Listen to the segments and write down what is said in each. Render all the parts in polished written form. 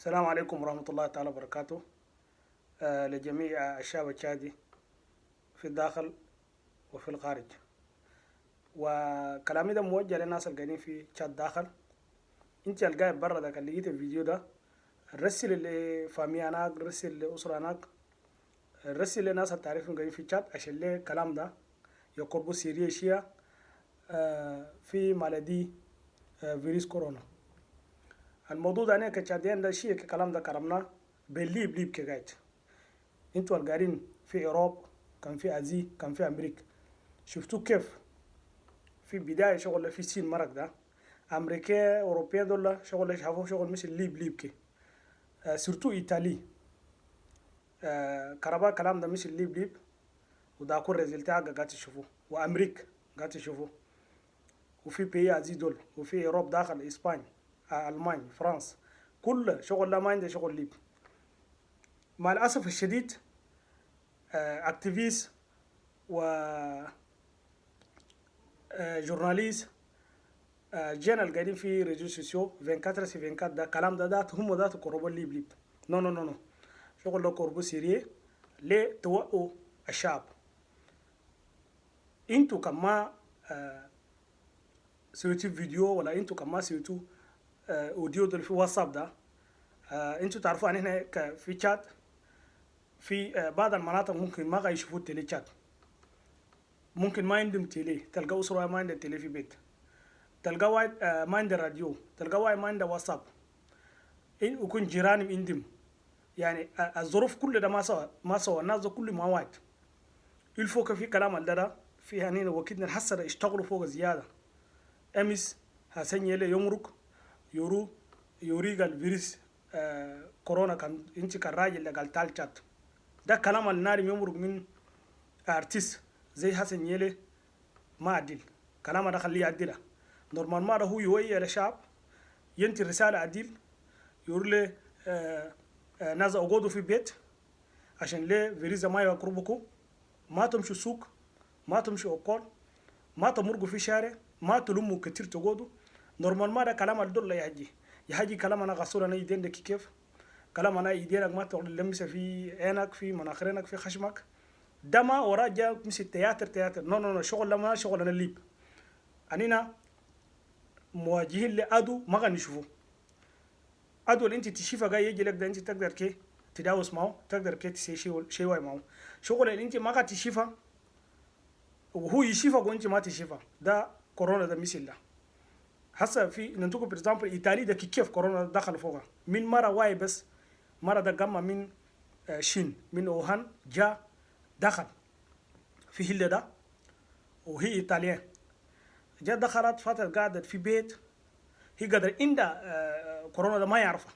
السلام عليكم ورحمة الله تعالى وبركاته. لجميع الشعب التشادي في الداخل وفي الخارج. وكلامي ده موجه للناس القاعدين في تشاد داخل. انت القاعد برا ده اللي لقيت الفيديو ده، رسل لفامي هناك، رسل لأسرة هناك، رسل لناس التعريفين قاعدين في تشاد عشان ليه الكلام ده يقربوا سيريا شيا في مالدي فيروس كورونا. الموضوع ده انا كتشاديان ده شيء كلام ده كرمنا بليب كقاعد. انتوا القاعدين في اوروب، كان في ازي، كان في امريكا، شفتوا كيف في بداية شغل في الصين مرق ده امريكا اوروبيا دول شغل شافوا شغل مثل ليب كي. سورتو ايطالي كربا كلام ده مثل ليب ودا كل ريزلتها قاعد تشوفوه، وامريكا قاعد تشوفوه، وفي بي ازي دول، وفي اوروب داخل اسبانيا المانيا فرنسا، كل شغل لا ما عنده شغل ليب. مع الاسف الشديد اكتيفيست و جورناليست جينا القاعدين في ريجو سوسيو 24 سي 24 ده كلام ده ذات هم ذات قربوا ليب. نو شغل لو قربوا سيريه ليه توقوا الشعب. انتوا كما سويتوا فيديو ولا انتوا كما سويتوا اوديو دول في واتساب ده. انتوا تعرفوا ان هنا في شات في بعض المناطق ممكن ما يشوفوا التلي شات، ممكن ما عندهم تلي، تلقى أسرة ما عندها تلي في بيت، تلقى واحد ما عنده راديو، تلقى واحد ما عنده واتساب، إن يكون جيرانهم عندهم. يعني الظروف كل ده ما سوى الناس ده كل ما واحد الفوق في كلام الدرا في هنين وكيدنا حسر يشتغلوا فوق زيادة. أمس حسن يلي يمرك يوريق الفيروس كورونا كان انت كان راجل اللي قال تال شات ده كلام النار يمرك من ارتيست زي حسن يلي ما عدل كلام ده خليه يعدله. نورمال ما هو يوعي الشعب ينتي رسالة عدل يقول له ناس اقعدوا في بيت عشان ليه فيروس ما يقربكم، ما تمشوا سوق، ما تمشوا أقول، ما تمرقوا في شارع، ما تلموا كتير تقعدوا. نورمال ما ده كلام الدولة يحجي كلام انا غسول انا يدين دك كيف كلام انا يدينك ما تقول لمسه في عينك في مناخيرك في خشمك ده ما وراه جا مثل تياتر. نو شغل ما شغل انا ليب. انينا مواجهين لأدو ما غني نشوفه. أدو اللي انت تشوفه جاي يجي لك ده انت تقدر كي تداوس معه، تقدر كي تسوي شيء واي معه. شغل اللي انت ما قاعد تشوفه وهو يشوفك وانت ما تشوفه ده كورونا ده مثل ده. هسه في ننتقل فور اكزامبل ايطالي ده كيف كورونا دخل فوقها من مره واي بس مره ده جمع من شين من اوهان جاء دخل في هيل ده وهي ايطاليان جاء دخلت فتره قعدت في بيت هي قدر عندها كورونا ده ما يعرفها.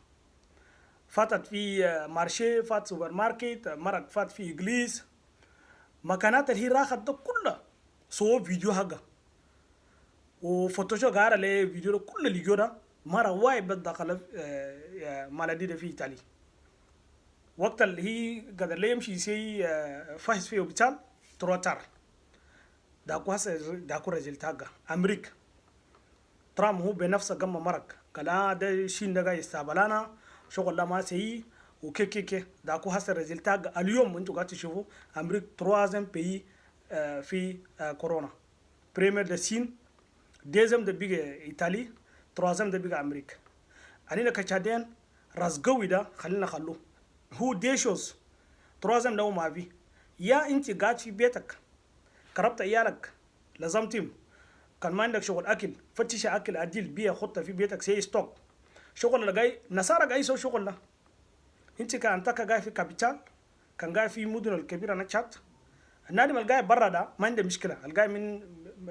فاتت في مارشي، فات سوبر ماركت، مرق فات في إجليس، مكانات اللي هي راحت ده كلها سووا فيديو حقها وفوتوشوب قال لي فيديو كل اللي جوده مرة واحد بس دخل مالدي ده في إيطاليا. وقت اللي هي قدر لي يمشي يسي فاحص فيه وبتال تروتر داكو هسه داكو رجل تاقة أمريكا ترامب هو بنفسه قام مرق قال ده شين ده يستقبلانا شغل لا ما سي وكي داكو هسه رجل تاقة. اليوم انتوا قاعد تشوفوا أمريكا تروازن بي في كورونا. بريمير ده الصين، ديزم ده بيجي إيطالي، تروازم ده بيجي أمريكا. أنينا كشادين راس قوي ده خلينا خلوه هو ديشوز تروازم ده ما في. يا انت قاعد في بيتك كربت عيالك لازمتهم كان ما عندك شغل اكل فتش اكل عديل بيها خطه في بيتك سي ستوك شغل اللي جاي نصارى جاي يسوي شغل ده. انت كان تكا جاي في كابيتال كان جاي في مدن الكبيره نشات النادي الجاي برا ده ما عنده مشكله. الجاي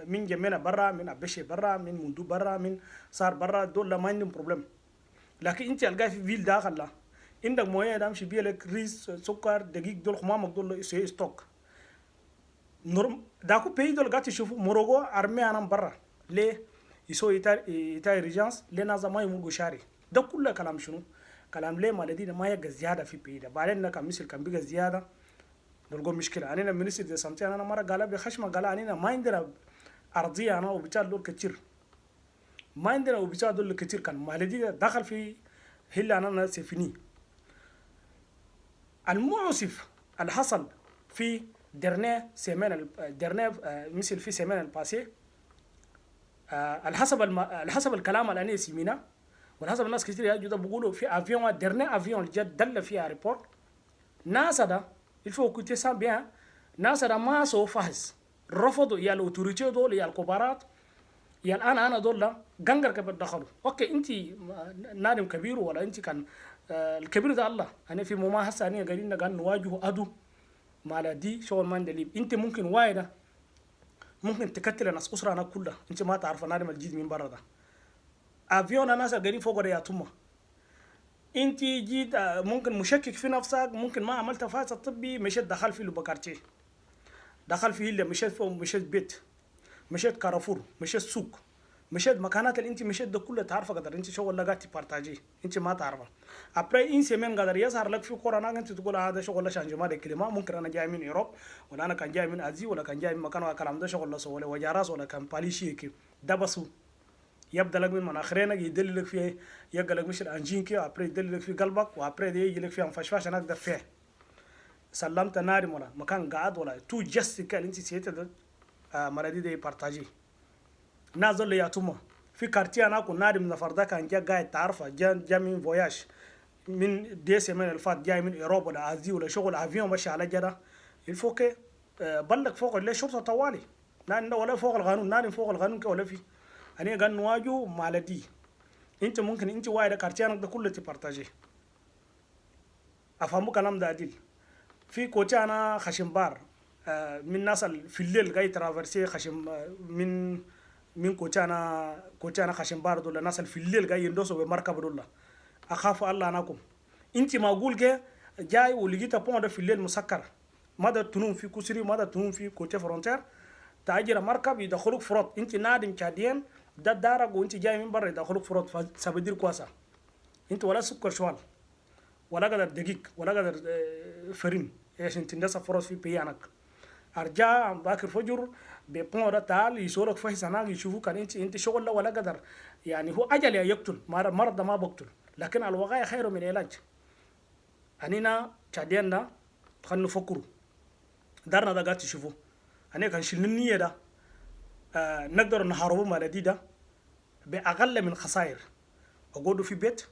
من جمينا برا، من ابشي برا، من مندو برا، من صار برا، دول ما عندهم بروبلم. لكن انت الجاي في فيل داخل لا عندك مويه ده مشي بيلك ريس سكر دقيق دول خمامك دول سي ستوك نورم داكو بي دول قاعد تشوفوا مروغو ارمي انا برا ليه يسوي ايتاي ريجانس لنا زما يمرقوا شاري ده كله كلام شنو كلام ليه ما الذين ما يقى زياده في بي ده بعدين كان مثل كان بيقى زياده نلقوا مشكله. انا منسي دي سنتي انا مره قال بخشمه قال انا ما عندنا ارضيه انا وبتاع دول كتير ما عندنا وبتاع دول كتير كان ما الذين دخل في هلا أنا سيفني المؤسف اللي حصل في درنيه سيمين درنيه مثل في سيمين الباسي. الحسب الكلام اللي أنا سمعنا والحسب الناس كثير يجوا بيقولوا في افيون درنيه افيون الجد دل في ايربورت ناس ده الفو كنت سام بيها ناس ده ما سو فحص رفضوا يا الاوتوريتي دول يا الكبارات يا انا دول لا غنغر كبر دخلوا. اوكي انت نادم كبير ولا انت كان الكبير ده الله انا في مماحسه انا قاعدين نواجه ادو مال دي شغل ما دليل. انت ممكن وايده ممكن تكتل ناس اسره كلها انت ما تعرف نادم الجيد من برا ده. افيون ناس قاعدين فوق ده يا توما انت جيت ممكن مشكك في نفسك ممكن ما عملت فحص طبي مشيت دخل في لوبكارتي دخل فيه اللي مشيت فوق مشيت بيت مشيت كارفور مشيت سوق مشيت مكانات اللي انت مشيت ده كله تعرفها قدر انت شغل لقاتي بارتاجي انت ما تعرفها. ابري ان سيمين قدر يظهر لك في كورونا انت تقول هذا شغل شانجما ده كلمه ممكن انا جاي من اوروب ولا انا كان جاي من ازي ولا كان جاي من مكان وكلام ده شغل ولا وجاراس ولا كان باليشي كي ده بس يبدا لك من مناخيرك يدل لك فيه يلقى لك مش الانجينكي وابري يدل لك في قلبك وابري دي يجي لك فيها فشفاش هناك ده فيه سلمت نارم ولا مكان قاعد ولا تو جست انت سيت ده مرادي دي بارتاجي نازل يا توما في كارتي انا كنت نارم نفردا كان جا قاعد تعرفه جا من فواياج من دي سيمين الفات جاي من اوروبا ولا ازي ولا شغل افيون ماشي على جده الفوكي بلغ فوق اللي شرطه طوالي نان ولا فوق القانون نارم فوق القانون ولا في أنا قال نواجه مالدي أنت ممكن أنت وايد كارتيانك ده كله تبارتاجي أفهموا كلام ده عديل. في كوتانا خشمبار من ناس في الليل جاي ترافرسي خشم من كوتانا خشمبار دول الناس في الليل جاي يندوسوا بمركب دول أخاف الله أناكم أنت ما أقول كه جاي ولقيت بون ده في الليل مسكر ماذا تنوم في كسري ماذا تنوم في كوتة فرونتير تاجر مركب يدخلوك فرط أنت نادم كادين ده دارك وانت جاي من برا يدخلوك فرط فسبدير كواسا انت ولا سكر شوال ولا قدر دقيق ولا قدر فرين ايش انت ندس فرص في بيانك ارجع باكر فجر بيبون ده تعال يسولك فيه سنه يشوفوك انت شغل ولا قدر يعني هو اجل يقتل مرض ده ما بقتل لكن الوقايه خير من العلاج. انينا كادينا خلينا نفكروا دارنا ده قاعد تشوفوا انا كان شلني ده نقدر نحاربه مالدي ده بأقل من خسائر أقعدوا في بيت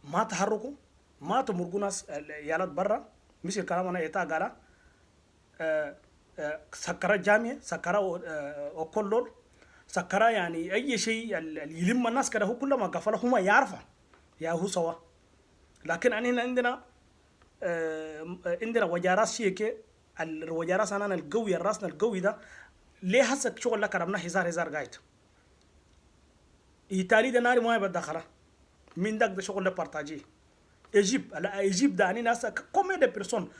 ما تحركوا ما تمرقوا ناس يالات برا مثل كلام أنا إيتا قالا سكرة جامعة سكرة أكلول سكرة يعني أي شيء يلم الناس كده هو كل ما قفله هم يعرفه يا هو سوا. لكن أنا عندنا وجارات شيء كي الوجارات أنا القوي الراسنا القوي ده ليه حسك شغل لك ربنا هزار قايد إيطالي ده ناري ما بدخله من داك ده شغل بارتاجي إيجيب ده أنا ناس كم ده بيرسون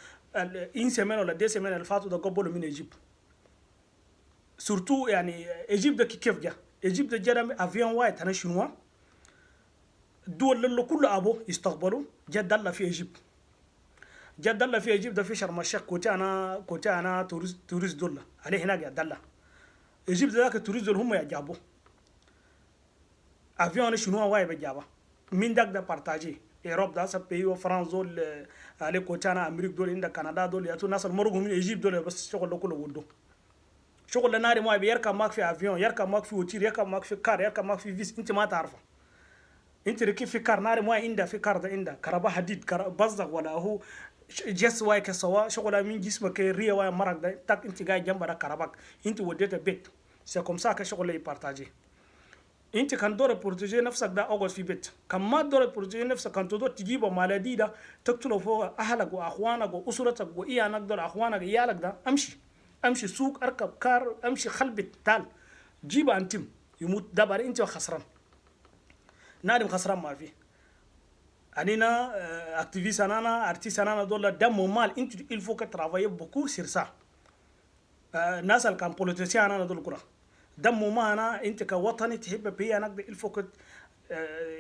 إن سمين ولا دي سمين الفاتو ده قبله من إيجيب سورتو يعني إيجيب ده كيف جا إيجيب ده جرى أفيون وايد أنا شنوا دول اللي كل أبو يستقبلوا جد الله في إيجيب جد الله في إيجيب ده في شرم الشيخ كوتا أنا توريست دولة عليه هناك جد الله إيجيب ده ذاك التوريست دول هم يجابوا أفيون شنوا وايد بجابا من داك ده بارتاجي أوروبا ده سبي وفرنسا دول عليه كوتا أنا أمريكا دول عندك كندا دول ياتو ناس المرغوم من إيجيب دول بس شغل كله ودو شغل ناري ما يركب معك في أفيون يركب معك في وتير يركب معك في كار يركب معك في فيس أنت ما تعرفه أنت ركب في كار ناري ما عنده في كار ده عنده كربا حديد بزق ولا هو جس واي كسوا شغل من جسمك ريا واي مرق ده تك أنت جاي جنب ده كرباك أنت وديت بيت سيكون ساك شغل يبارتاجي انت كان دور بروتيجي نفسك ده اقعد في بيت كان ما دور بروتيجي نفسك كان تدور تجيب مالدي ده تقتله فوق اهلك واخوانك واسرتك وايانك دول اخوانك ايالك ده امشي سوق اركب كار امشي خلبت تال جيب انتم يموت دبر انت وخسران نادم خسران ما في انينا اكتيفيست انا ارتيست انا دول دم مال انت il faut que travailler beaucoup sur ça الناس اللي كان بوليتيسيان انا دول كره دمه معنا انت كوطني تحب بيانك الفوق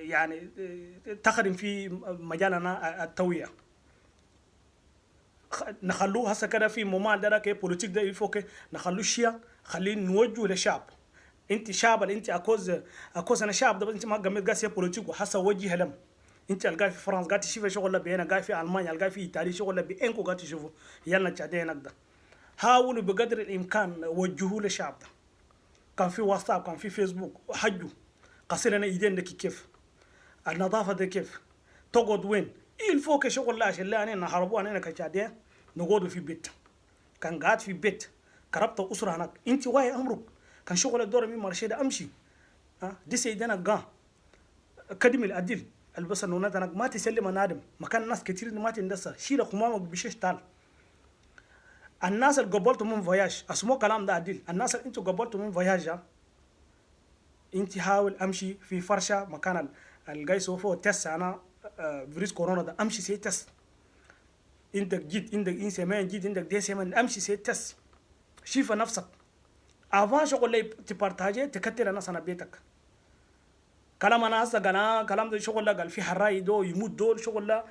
يعني تخدم في مجالنا التوعية نخلوه هسه كده في ممال ده كي بوليتيك ده الفوق نخلوه شيء خليه نوجه للشعب انت شاب انت اكوز انا شاب ده انت ما قمت قاسيه بوليتيك وحسا وجهي هلم انت القاي في فرنسا قاعد تشوف شغل بينا قاعد في المانيا القاي في ايطاليا شغل بينكو قاعد تشوفوا يلا تشادينك ده حاولوا بقدر الامكان وجهوا للشعب ده كان في واتساب كان في فيسبوك حجوا قصينا ايدين دك كيف النظافه دي كيف تقعد وين الفوق شغل لا عشان لا انا نحاربوا انا كشادين نقعدوا في بيت كان قاعد في بيت كربت اسره هناك انت واي امرك كان شغل الدور من مرشي ده امشي دي سيدنا قا كدم العدل البس النونات انا ما تسلم نادم مكان ناس كتير ما تندسه شيل قمامك بشيش تال الناس اللي قبلتوا من فياج اسمو كلام ده عدل الناس اللي انتوا قبلتوا من فياج انت حاول امشي في فرشه مكان الجاي سوفو تس انا فيروس كورونا ده امشي سي تس عندك جيت عندك انسان جيت عندك دي سيمان امشي سي تس شوف نفسك افان شغل اللي تبارتاجي تكتل الناس انا بيتك كلام انا هسه قال كلام ده شغل قال في حراي دو يموت دول شغل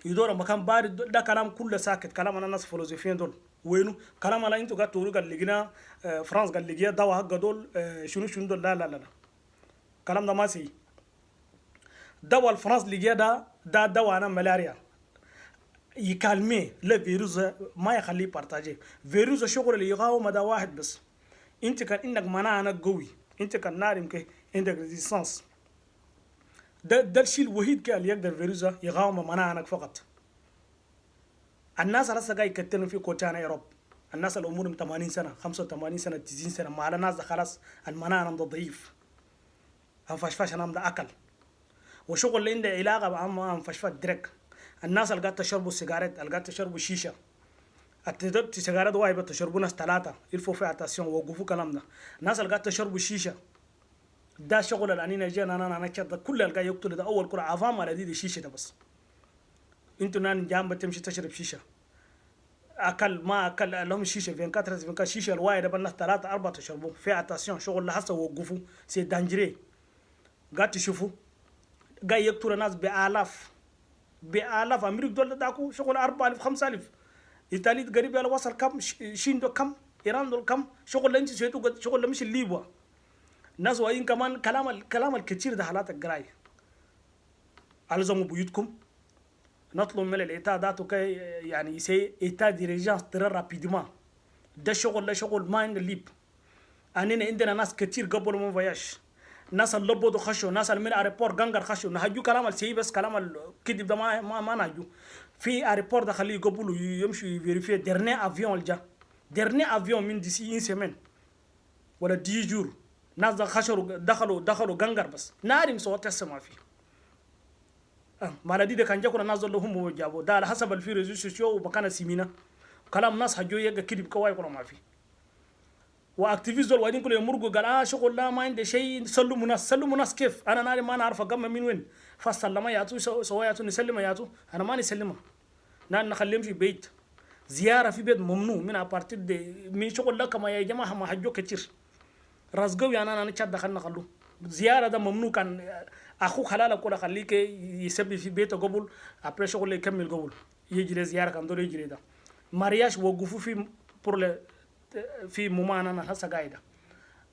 يدور مكان بارد ده كلام كله ساكت كلام انا الناس فلسفيين دول وينو كلام انا انتوا قاعد تقولوا قال لقينا فرنسا قال لقينا دواء حق دول شنو دول لا كلام ده ما سي دواء الفرنسا لقيا ده دواء انا ملاريا يكالمي لا فيروس ما يخليه بارتاجي فيروس شغل اللي يقاوم ده واحد بس انت كان انك مناعه قوي انت كان نارم كي عندك ريزيستانس ده الشيء الوحيد كي اللي يقدر فيروس يقاوم مناعك فقط الناس راسا قاعد يكتلوا في كوتانا يا رب الناس اللي عمرهم 80 سنه 85 سنه 90 سنه ما على ناس ده خلاص المناعه ده ضعيف انفشفاش انا ده اكل وشغل اللي عنده علاقه مع انفشفاش درك الناس اللي قاعد تشربوا السيجارات اللي قاعد تشربوا الشيشه التدبت سيجارات وايبه تشربوا ناس ثلاثه يلفوا في اتاسيون وقفوا كلام ده الناس اللي قاعد تشربوا الشيشه ده شغل الانين جينا انا كده كل اللي قاعد يقتل ده اول كره عفام على دي الشيشه ده بس انتوا نان جنب تمشي تشرب شيشه اكل ما اكل لهم شيشه فين كاترز فين شيشه الوايد بالناس ثلاثه اربعه تشربوا في اتاسيون شغل لحسه وقفوا سي دانجري قاعد تشوفوا قاعد يقتل الناس بآلاف أمريكا دول داكو شغل 4000 5000 إيطاليا قريب على وصل كم شين دول كم إيران دول كم شغل لنج شيتو شغل مش الليبوا الناس وين كمان الكلام الكثير ده حالات القراي ألزموا بيوتكم نطلب من الإيتا داتو كي يعني يسي إيتا ديريجانس ترى رابيدما ده شغل ما عند الليب أننا عندنا ناس كثير قبل من فياش ناس اللي لبودو خشوا ناس اللي من اريبور غانغر خشوا نهجو كلام السي بس كلام الكذب ده ما نهجو في اريبور ده خليه يقبلوا يمشوا يفيريفي ديرني افيون الجا ديرني افيون من دي سي ان سيمين ولا دي جور ناس ده خشوا دخلوا غانغر بس نارم صوت تسمع فيه ما دي كان جاكو الناس اللي هم جابوا ده على حسب الفيروس شو ومكان سيمينا كلام ناس هجو يجا كذب كواي كلام ما فيه واكتيفيست دول وايدين كل يمرقوا قال شغل لا ما عندي شيء سلموا ناس كيف انا ناري ما نعرف اقام من وين فسلم ياتو سوا ياتو نسلم ياتو انا ما نسلمها نخليهم في بيت زياره في بيت ممنوع من ابارتير دي من شغل لك ما يا جماعه ما حجو كتير راسقوا يعني انا نشد دخلنا خلوه زياره ده ممنوع كان اخوك حلالك ولا خليك يسبي في بيته قبل ابري شغل يكمل قبل يجي زياره كان دول يجري ده مارياج وقفوا في بور في ممانعة هسه قاعدة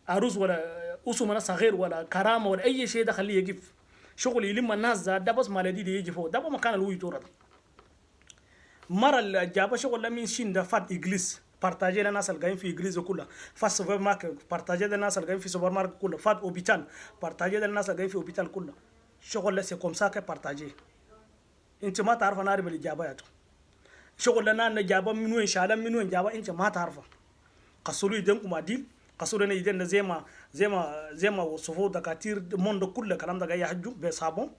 عروس ولا أسمة صغير ولا كرامة ولا أي شيء ده خليه يقف شغل يلم الناس ده بس ما لدي يجي فوق ده مكان الوي تورد مرة اللي جابه شغل لمن شين ده فات إجليس بارتاجي الناس اللي قاعدين في إجليس كلها فات سوبر ماركت بارتاجي الناس اللي قاعدين في سوبر ماركت كلها فات أوبيتال بارتاجي الناس اللي قاعدين في أوبيتال كلها شغل لسه كم ساكة بارتاجي أنت ما تعرف أنا أعرف اللي جابه ياتو شغل لنا جابه من وين شاله من وين جابه أنت ما تعرفه قصروا يدنكم عديل قصروا لنا يدنا زي ما وصفوا دكاتير موند كل الكلام ده جاي يحجوا بصابون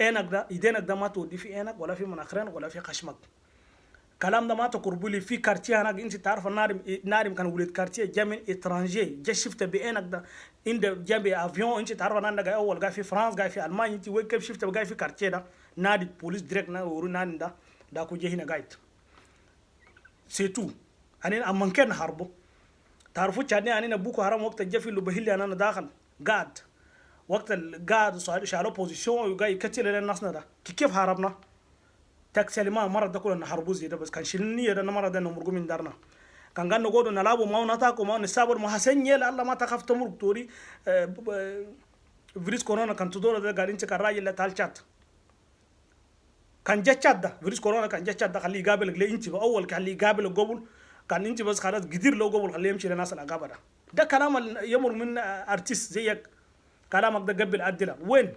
انك ده يدينك ده ما تودي في انك ولا في مناخيرين ولا في خشمك كلام ده ما تقربوا لي في كارتيه هناك انت تعرف نارم كان ولد كارتيه جامن اترانجي جا شفت بانك ده عند جنب افيون انت تعرف انا جاي اول جاي في فرنسا جاي في المانيا انت وين كيف شفت جاي في كارتيه ده نادي بوليس ديريكت نادي ده كو جه هنا جايت سي تو انا امن كان حربه تعرفوا تشادني أنا بوكو حرام وقت الجفل اللي بهلي أنا داخل قاعد وقت القاعد شالوا بوزيشن وجاي يكتل للناس ده كيف هربنا تاكسي ما مرة ده كلنا حربوا زي ده بس كان شلني ده مرة ده نمرقوا من دارنا كان قال نقول نلعبوا ما نتاكو ما نسابر ما حسن يلا الله ما تخاف تمرق توري فيروس كورونا كان تدور ده قاعدين تكرر راجل تالشات كان جاتشات ده فيروس كورونا كان جاتشات ده خليه يقابلك ليه انت اول خليه يقابلك قبل كان انت بس خلاص قدير لو قبل خليه يمشي لناس العقابه ده كلام يمر من ارتيست زيك كلامك ده قبل عدله وين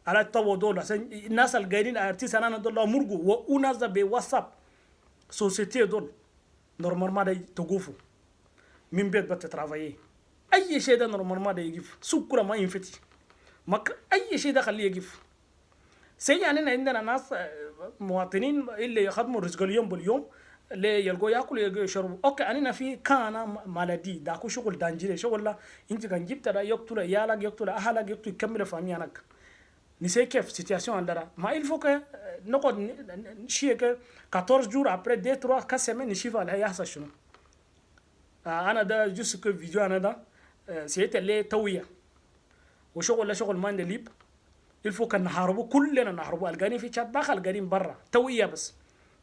على التو دول عشان الناس القايدين ارتيست انا دول مرقوا وناس بواتساب سوسيتي دول نورمال ما ده توقفوا من بيت بتترافاي اي شيء ده نورمال ما ده يقف سكر ما ينفتي اي شيء ده خليه يقف سي يعني عندنا ناس مواطنين اللي يخدموا رزق اليوم باليوم اللي يلقوا ياكلوا يلقوا يشربوا اوكي انا في كان مالدي داكو شغل دانجيري شغل لا انت كان جبت ده يقتل عيالك يقتل اهلك يقتل يكمل فاميانك نسي كيف سيتياسيون عندنا ما الفوق نقعد شيء 14 جور ابري دي 3 4 سيمين نشوف اللي هيحصل شنو انا ده جوست فيديو انا ده سيت اللي تويه وشغل لا شغل ما عندي ليب الفوق نحاربوا كلنا نحاربوا القانين في شات داخل القانين برا تويه بس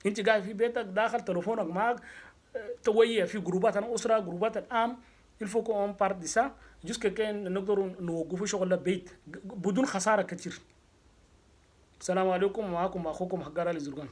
انت قاعد في بيتك داخل تليفونك معك تويه في جروبات انا اسره جروبات الام الفوق اون بارت دي سا جوست كان نقدر نوقفوا شغل البيت بدون خساره كثير. السلام عليكم، معكم اخوكم حقار الزرقان.